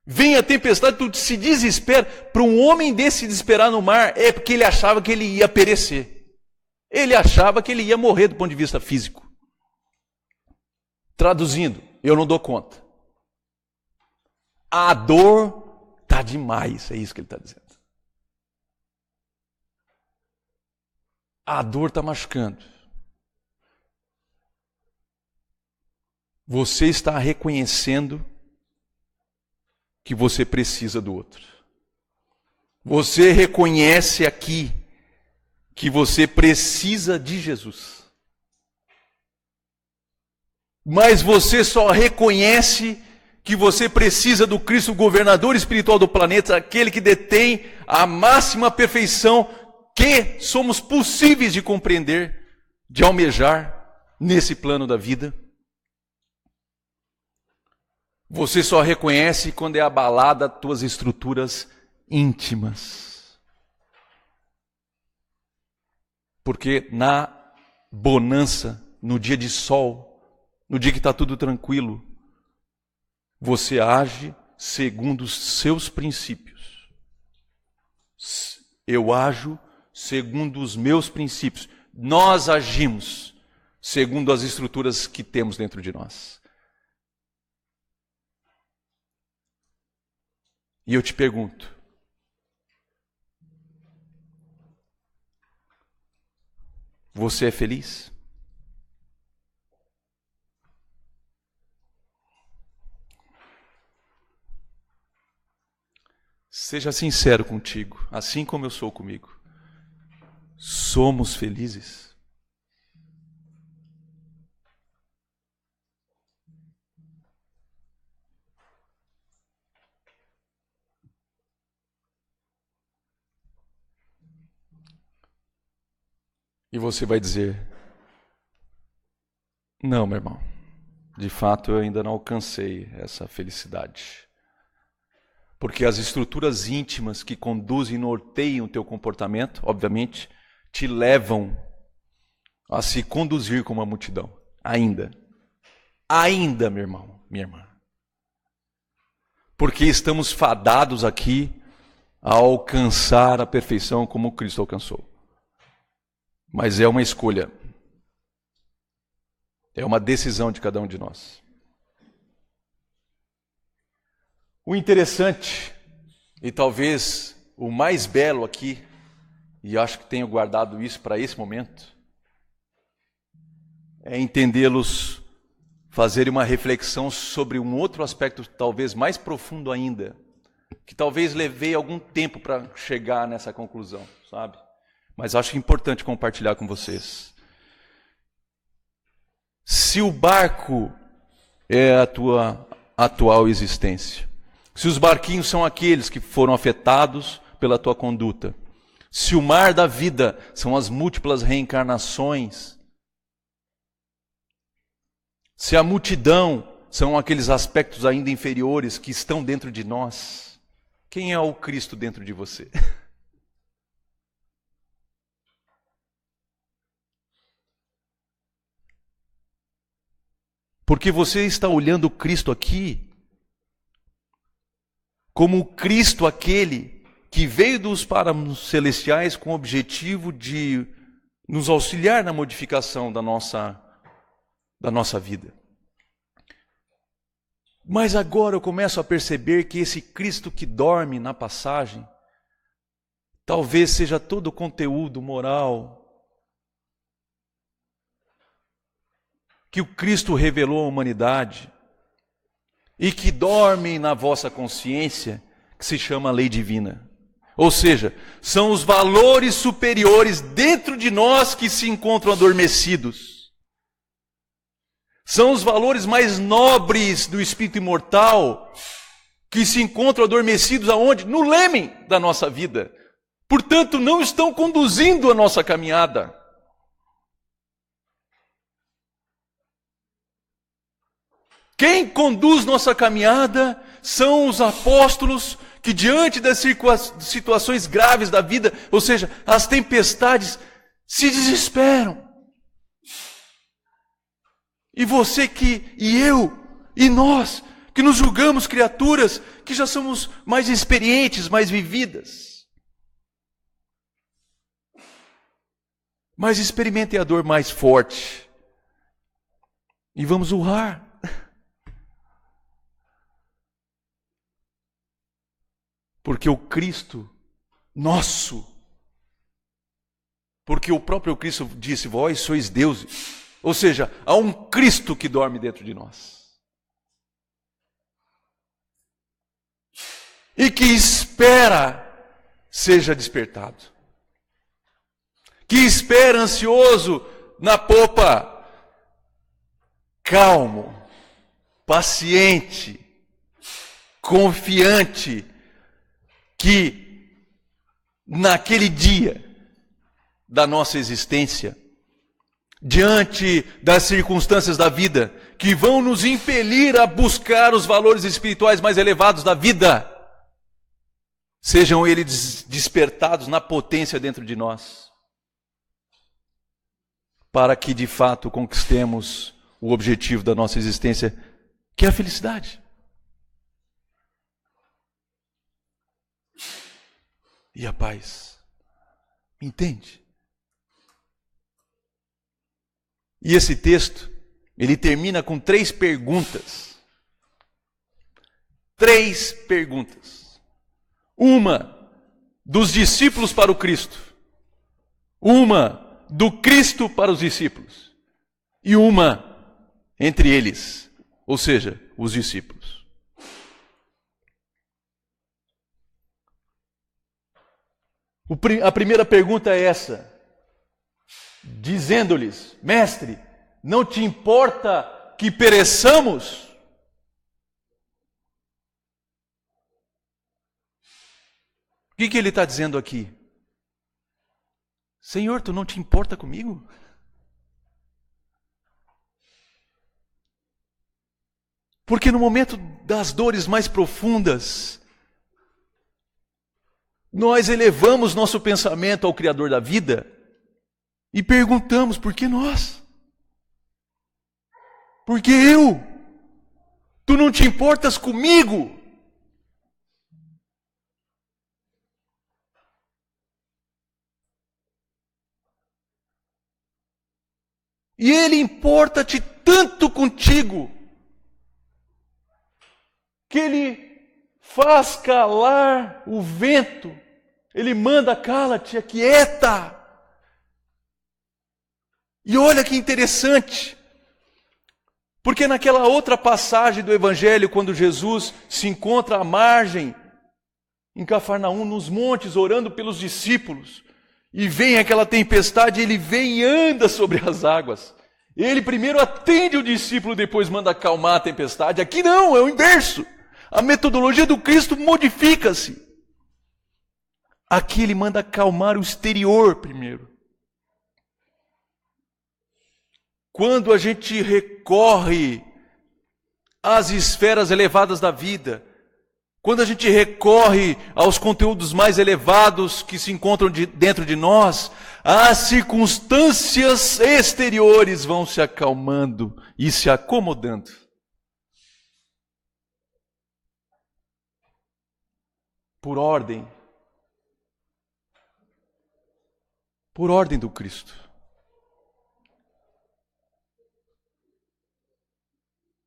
Vem a tempestade, tu se desespera. Para um homem desse se desesperar no mar, é porque ele achava que ele ia perecer. Ele achava que ele ia morrer do ponto de vista físico. Traduzindo, eu não dou conta. A dor está demais, é isso que ele está dizendo. A dor está machucando. Você está reconhecendo que você precisa do outro. Você reconhece aqui que você precisa de Jesus. Mas você só reconhece que você precisa do Cristo, governador espiritual do planeta, aquele que detém a máxima perfeição que somos possíveis de compreender, de almejar nesse plano da vida. Você só reconhece quando é abalada as tuas estruturas íntimas. Porque na bonança, no dia de sol, no dia que está tudo tranquilo, você age segundo os seus princípios. Eu ajo segundo os meus princípios. Nós agimos segundo as estruturas que temos dentro de nós. E eu te pergunto, você é feliz? Seja sincero contigo, assim como eu sou comigo. Somos felizes? E você vai dizer: não, meu irmão, de fato eu ainda não alcancei essa felicidade. Porque as estruturas íntimas que conduzem e norteiam o teu comportamento, obviamente, te levam a se conduzir como uma multidão. Ainda, meu irmão, minha irmã. Porque estamos fadados aqui a alcançar a perfeição como Cristo alcançou. Mas é uma escolha. É uma decisão de cada um de nós. O interessante, e talvez o mais belo aqui, e acho que tenho guardado isso para esse momento, é entendê-los fazerem uma reflexão sobre um outro aspecto talvez mais profundo ainda, que talvez levei algum tempo para chegar nessa conclusão, sabe? Mas acho importante compartilhar com vocês. Se o barco é a tua atual existência, se os barquinhos são aqueles que foram afetados pela tua conduta, se o mar da vida são as múltiplas reencarnações, se a multidão são aqueles aspectos ainda inferiores que estão dentro de nós, quem é o Cristo dentro de você? Porque você está olhando o Cristo aqui como o Cristo aquele que veio dos páramos celestiais com o objetivo de nos auxiliar na modificação da nossa vida. Mas agora eu começo a perceber que esse Cristo que dorme na passagem, talvez seja todo o conteúdo moral que o Cristo revelou à humanidade e que dorme na vossa consciência, que se chama lei divina. Ou seja, são os valores superiores dentro de nós que se encontram adormecidos. São os valores mais nobres do espírito imortal que se encontram adormecidos aonde? No leme da nossa vida. Portanto, não estão conduzindo a nossa caminhada. Quem conduz nossa caminhada são os apóstolos que, diante das situações graves da vida, ou seja, as tempestades, se desesperam. E você e eu, e nós, que nos julgamos criaturas que já somos mais experientes, mais vividas. Mas experimentem a dor mais forte. E vamos urrar. Porque o Cristo nosso, porque o próprio Cristo disse: vós sois deuses. Ou seja, há um Cristo que dorme dentro de nós. E que espera seja despertado. Que espera ansioso na popa, calmo, paciente, confiante, que naquele dia da nossa existência, diante das circunstâncias da vida, que vão nos impelir a buscar os valores espirituais mais elevados da vida, sejam eles despertados na potência dentro de nós, para que de fato conquistemos o objetivo da nossa existência, que é a felicidade. E a paz. Entende? E esse texto, ele termina com 3 perguntas. 3 perguntas. Uma dos discípulos para o Cristo. Uma do Cristo para os discípulos. E uma entre eles, ou seja, os discípulos. A primeira pergunta é essa. Dizendo-lhes: mestre, não te importa que pereçamos? O que ele está dizendo aqui? Senhor, tu não te importa comigo? Porque no momento das dores mais profundas, nós elevamos nosso pensamento ao Criador da vida e perguntamos: por que nós? Por que eu? Tu não te importas comigo? E Ele importa-te tanto contigo, que Ele faz calar o vento. Ele manda: cala-te, aquieta. E olha que interessante, porque naquela outra passagem do Evangelho, quando Jesus se encontra à margem, em Cafarnaum, nos montes, orando pelos discípulos, e vem aquela tempestade, ele vem e anda sobre as águas. Ele primeiro atende o discípulo, depois manda acalmar a tempestade. Aqui não, é o inverso. A metodologia do Cristo modifica-se. Aqui ele manda acalmar o exterior primeiro. Quando a gente recorre às esferas elevadas da vida, quando a gente recorre aos conteúdos mais elevados que se encontram dentro de nós, as circunstâncias exteriores vão se acalmando e se acomodando. Por ordem do Cristo.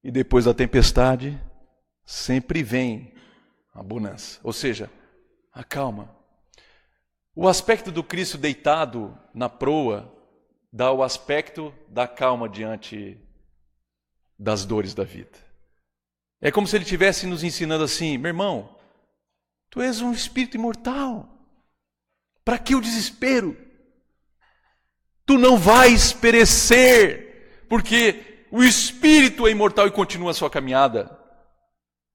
E depois da tempestade, sempre vem a bonança, ou seja, a calma. O aspecto do Cristo deitado na proa dá o aspecto da calma diante das dores da vida. É como se ele estivesse nos ensinando assim: meu irmão, tu és um espírito imortal. Para que o desespero? Tu não vais perecer, porque o espírito é imortal e continua a sua caminhada.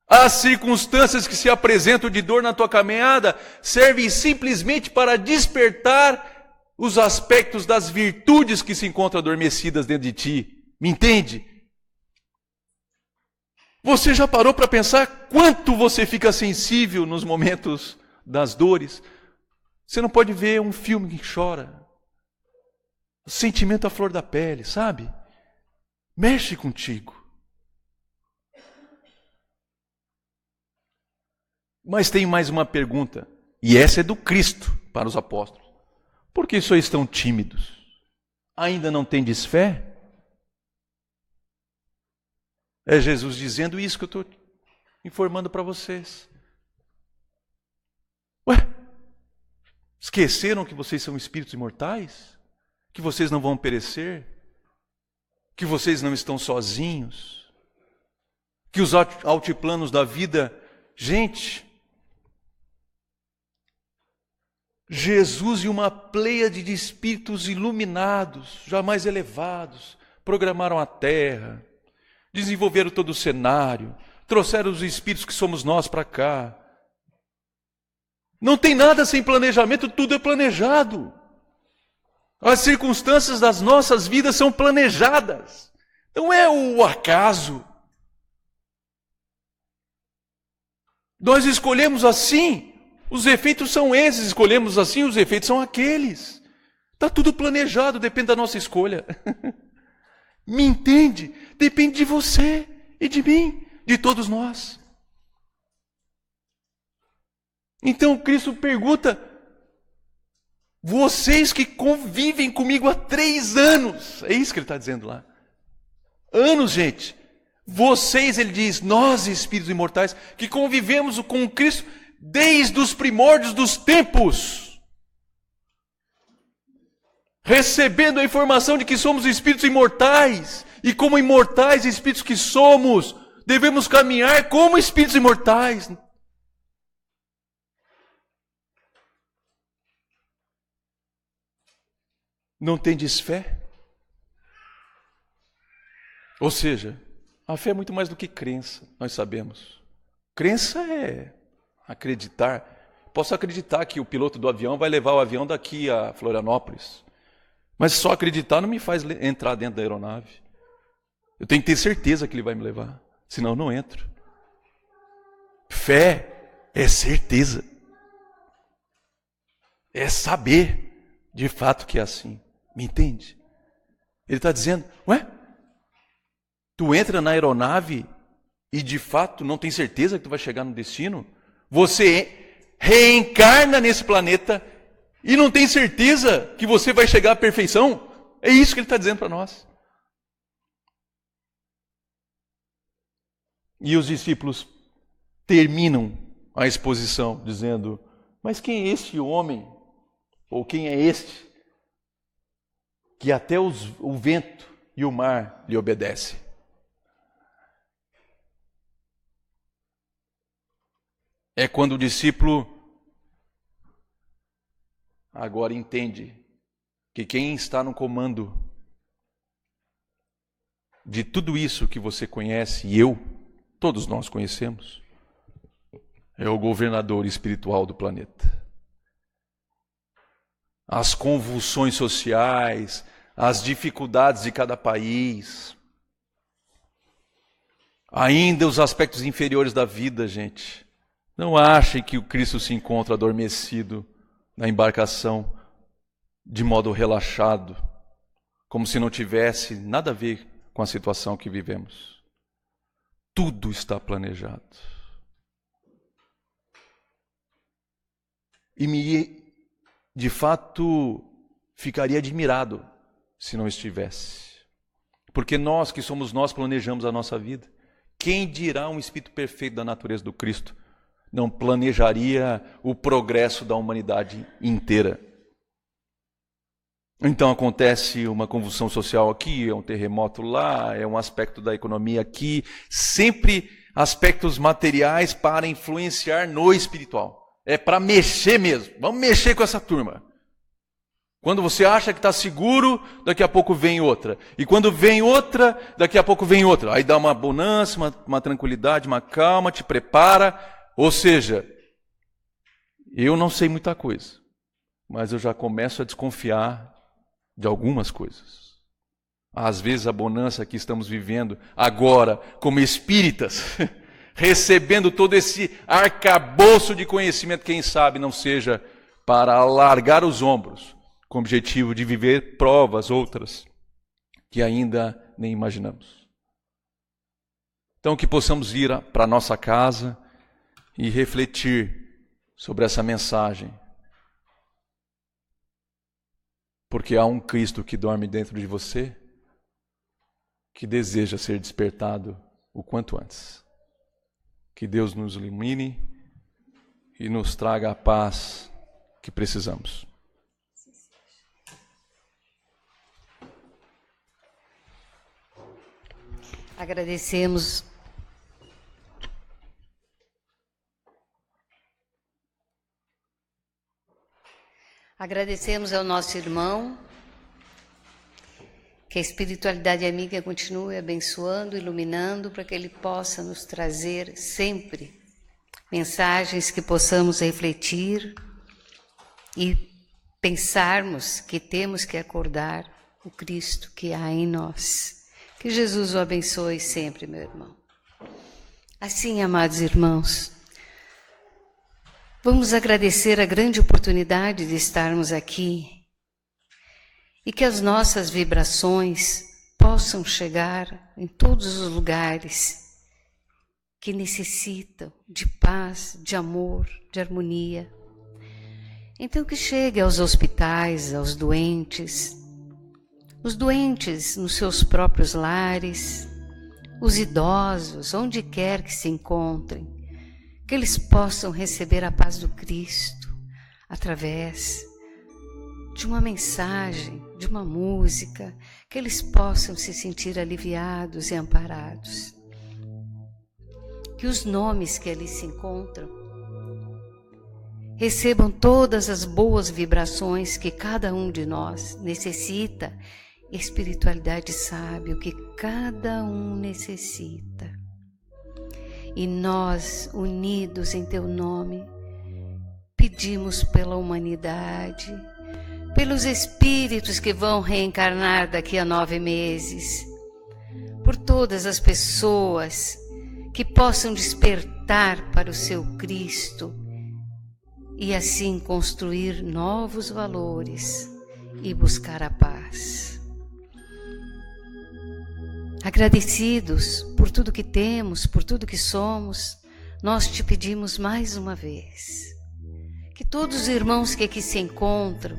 As circunstâncias que se apresentam de dor na tua caminhada servem simplesmente para despertar os aspectos das virtudes que se encontram adormecidas dentro de ti. Me entende? Você já parou para pensar quanto você fica sensível nos momentos das dores? Você não pode ver um filme que chora. O sentimento à flor da pele, sabe? Mexe contigo. Mas tem mais uma pergunta, e essa é do Cristo para os apóstolos. Por que sois tão tímidos? Ainda não tendes fé? É Jesus dizendo isso que eu estou informando para vocês. Ué, esqueceram que vocês são espíritos imortais? Que vocês não vão perecer? Que vocês não estão sozinhos? Que os altiplanos da vida... Gente, Jesus e uma pleiade de espíritos iluminados, jamais elevados, programaram a terra, desenvolveram todo o cenário, trouxeram os espíritos que somos nós para cá. Não tem nada sem planejamento, tudo é planejado. As circunstâncias das nossas vidas são planejadas. Não é o acaso. Nós escolhemos assim. Os efeitos são esses, escolhemos assim, os efeitos são aqueles. Está tudo planejado, depende da nossa escolha. Me entende? Depende de você e de mim, de todos nós. Então Cristo pergunta: vocês que convivem comigo há 3 anos, é isso que ele está dizendo lá. Anos, gente. Vocês, ele diz, nós espíritos imortais, que convivemos com Cristo desde os primórdios dos tempos, recebendo a informação de que somos espíritos imortais, e como imortais espíritos que somos, devemos caminhar como espíritos imortais. Não tendes fé? Ou seja, a fé é muito mais do que crença, nós sabemos. Crença é acreditar. Posso acreditar que o piloto do avião vai levar o avião daqui a Florianópolis. Mas só acreditar não me faz entrar dentro da aeronave. Eu tenho que ter certeza que ele vai me levar. Senão eu não entro. Fé é certeza. É saber de fato que é assim. Me entende? Ele está dizendo, ué? Tu entra na aeronave e de fato não tem certeza que tu vai chegar no destino? Você reencarna nesse planeta e não tem certeza que você vai chegar à perfeição? É isso que ele está dizendo para nós. E os discípulos terminam a exposição dizendo, mas quem é este homem? Ou quem é este que até o vento e o mar lhe obedecem? É quando o discípulo agora entende que quem está no comando de tudo isso que você conhece e todos nós conhecemos, é o governador espiritual do planeta. As convulsões sociais, as dificuldades de cada país, ainda os aspectos inferiores da vida, gente. Não achem que o Cristo se encontra adormecido na embarcação de modo relaxado, como se não tivesse nada a ver com a situação que vivemos. Tudo está planejado. E de fato, ficaria admirado se não estivesse. Porque nós que somos nós planejamos a nossa vida. Quem dirá um espírito perfeito da natureza do Cristo não planejaria o progresso da humanidade inteira? Então acontece uma convulsão social aqui, é um terremoto lá, é um aspecto da economia aqui, sempre aspectos materiais para influenciar no espiritual. É para mexer mesmo, vamos mexer com essa turma. Quando você acha que está seguro, daqui a pouco vem outra. E quando vem outra, daqui a pouco vem outra. Aí dá uma bonança, uma tranquilidade, uma calma, te prepara. Ou seja, eu não sei muita coisa, mas eu já começo a desconfiar de algumas coisas. Às vezes a bonança que estamos vivendo agora, como espíritas, recebendo todo esse arcabouço de conhecimento, quem sabe não seja para alargar os ombros, com o objetivo de viver provas outras que ainda nem imaginamos. Então que possamos ir para a nossa casa e refletir sobre essa mensagem. Porque há um Cristo que dorme dentro de você, que deseja ser despertado o quanto antes. Que Deus nos ilumine e nos traga a paz que precisamos. Agradecemos ao nosso irmão, que a espiritualidade amiga continue abençoando, iluminando, para que ele possa nos trazer sempre mensagens que possamos refletir e pensarmos que temos que acordar o Cristo que há em nós. Que Jesus o abençoe sempre, meu irmão. Assim, amados irmãos, vamos agradecer a grande oportunidade de estarmos aqui e que as nossas vibrações possam chegar em todos os lugares que necessitam de paz, de amor, de harmonia. Então que chegue aos hospitais, aos doentes, os doentes nos seus próprios lares, os idosos, onde quer que se encontrem, que eles possam receber a paz do Cristo através de uma mensagem, de uma música, que eles possam se sentir aliviados e amparados. Que os nomes que ali se encontram recebam todas as boas vibrações que cada um de nós necessita. Espiritualidade sabe o que cada um necessita. E nós, unidos em Teu nome, pedimos pela humanidade, pelos espíritos que vão reencarnar daqui a 9 meses, por todas as pessoas que possam despertar para o seu Cristo e assim construir novos valores e buscar a paz. Agradecidos por tudo que temos, por tudo que somos, nós te pedimos mais uma vez que todos os irmãos que aqui se encontram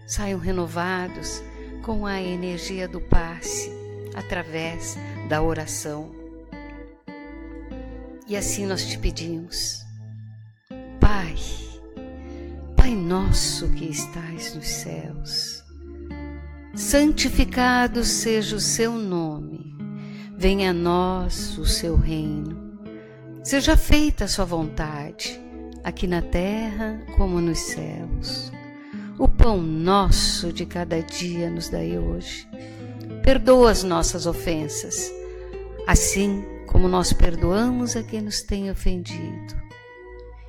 saiam renovados com a energia do passe através da oração. E assim nós te pedimos, Pai, Pai nosso que estais nos céus, santificado seja o seu nome, venha a nós o seu reino, seja feita a sua vontade, aqui na terra como nos céus. O pão nosso de cada dia nos dai hoje. Perdoa as nossas ofensas, assim como nós perdoamos a quem nos tem ofendido.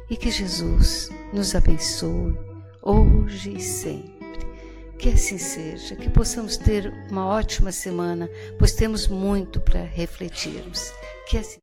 E que Jesus nos abençoe hoje e sempre. Que assim seja, que possamos ter uma ótima semana, pois temos muito para refletirmos. Que assim